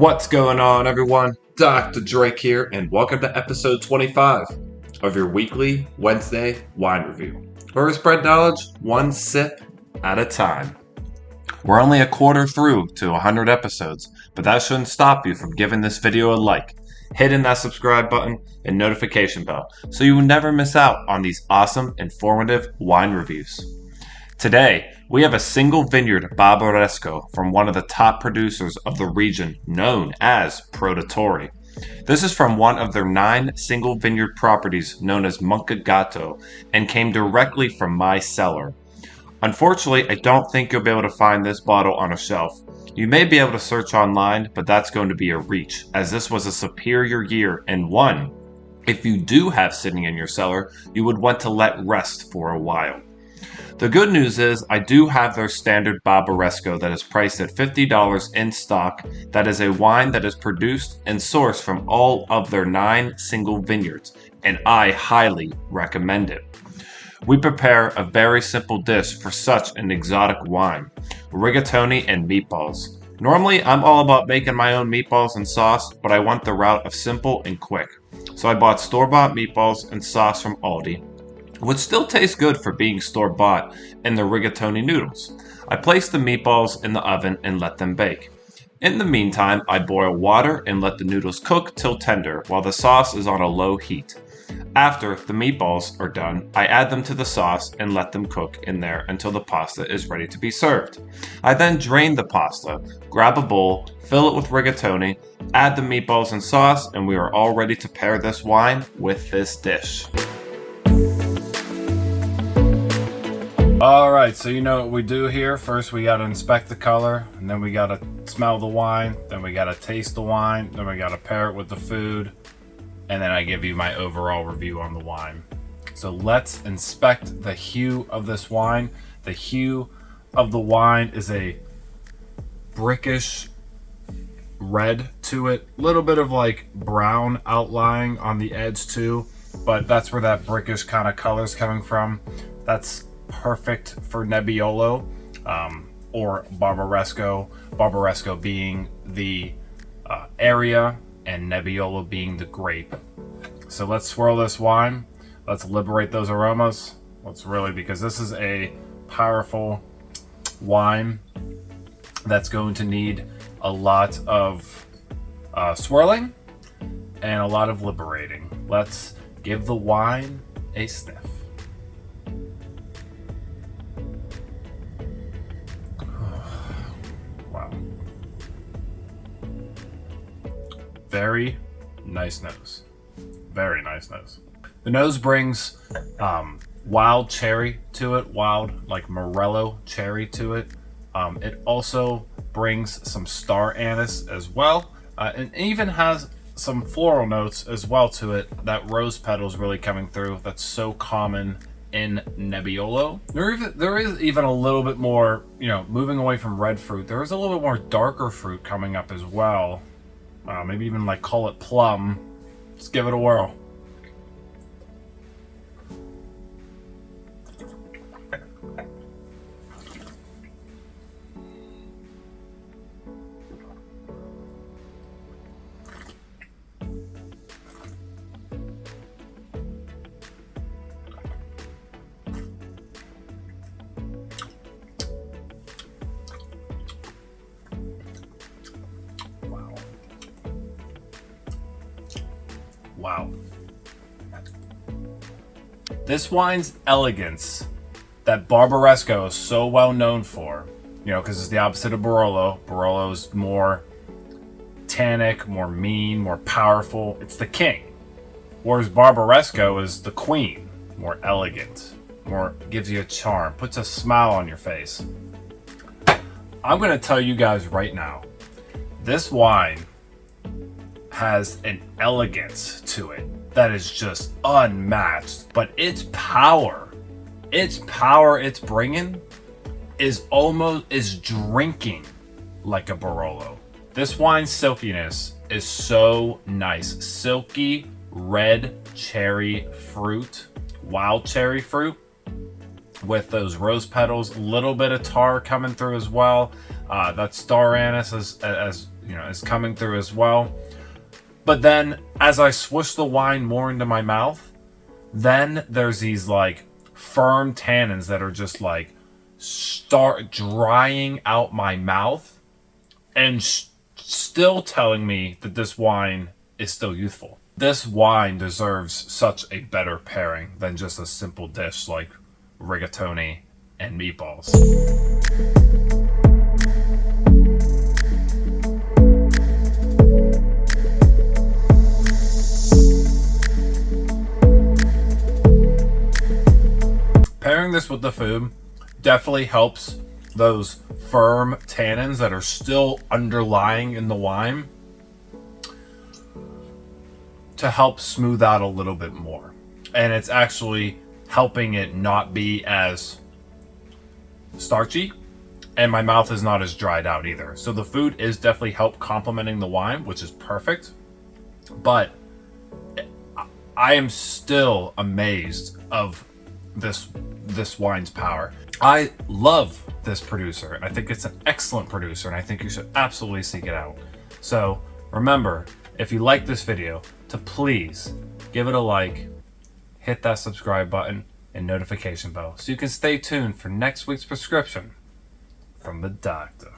What's going on, everyone? Dr. Drake here, and welcome to episode 25 of your weekly Wednesday wine review, where we spread knowledge one sip at a time. We're only a quarter through to 100 episodes, but that shouldn't stop you from giving this video a like, hitting that subscribe button and notification bell so you will never miss out on these awesome, informative wine reviews. Today, we have a single vineyard Barbaresco from one of the top producers of the region known as Produttori. This is from one of their 9 single vineyard properties known as Muncagota and came directly from my cellar. Unfortunately, I don't think you'll be able to find this bottle on a shelf. You may be able to search online, but that's going to be a reach, as this was a superior year and one, if you do have sitting in your cellar, you would want to let rest for a while. The good news is I do have their standard Barbaresco that is priced at $50 in stock. That is a wine that is produced and sourced from all of their 9 single vineyards, and I highly recommend it. We prepare a very simple dish for such an exotic wine, rigatoni and meatballs. Normally, I'm all about making my own meatballs and sauce, but I want the route of simple and quick. So I bought store-bought meatballs and sauce from Aldi, which still tastes good for being store-bought, in the rigatoni noodles. I place the meatballs in the oven and let them bake. In the meantime, I boil water and let the noodles cook till tender while the sauce is on a low heat. After the meatballs are done, I add them to the sauce and let them cook in there until the pasta is ready to be served. I then drain the pasta, grab a bowl, fill it with rigatoni, add the meatballs and sauce, and we are all ready to pair this wine with this dish. Alright, so you know what we do here. First we gotta inspect the color, and then we gotta smell the wine, then we gotta taste the wine, then we gotta pair it with the food, and then I give you my overall review on the wine. So let's inspect the hue of this wine. The hue of the wine is a brickish red to it, a little bit of like brown outlying on the edge too, but that's where that brickish kind of color is coming from. That's perfect for Nebbiolo or Barbaresco. Barbaresco being the area and Nebbiolo being the grape. So let's swirl this wine. Let's liberate those aromas. Because this is a powerful wine that's going to need a lot of swirling and a lot of liberating. Let's give the wine a sniff. Wow. Very nice nose. Very nice nose. The nose brings wild cherry to it, wild like Morello cherry to it. It also brings some star anise as well, and even has some floral notes as well to it. That rose petals really coming through. That's so common in Nebbiolo. There is even a little bit more, moving away from red fruit, there is a little bit more darker fruit coming up as well. Maybe even like call it plum. Let's give it a whirl. Wow. This wine's elegance that Barbaresco is so well known for, because it's the opposite of Barolo. Barolo's more tannic, more mean, more powerful. It's the king. Whereas Barbaresco is the queen, more elegant, more gives you a charm, puts a smile on your face. I'm going to tell you guys right now, this wine has an elegance to it that is just unmatched, but its power it's bringing is drinking like a Barolo. This wine's silkiness is so nice. Silky red cherry fruit, wild cherry fruit with those rose petals, a little bit of tar coming through as well. That star anise, as is coming through as well. But then as I swish the wine more into my mouth, then there's these like firm tannins that are just like start drying out my mouth and still telling me that this wine is still youthful. This wine deserves such a better pairing than just a simple dish like rigatoni and meatballs. Pairing this with the food definitely helps those firm tannins that are still underlying in the wine to help smooth out a little bit more. And it's actually helping it not be as starchy, and my mouth is not as dried out either. So the food is definitely help complementing the wine, which is perfect. But I am still amazed of this wine's power. I love this producer. I think it's an excellent producer, and I think you should absolutely seek it out. So remember, if you like this video, to please give it a like, hit that subscribe button and notification bell so you can stay tuned for next week's prescription from the doctor.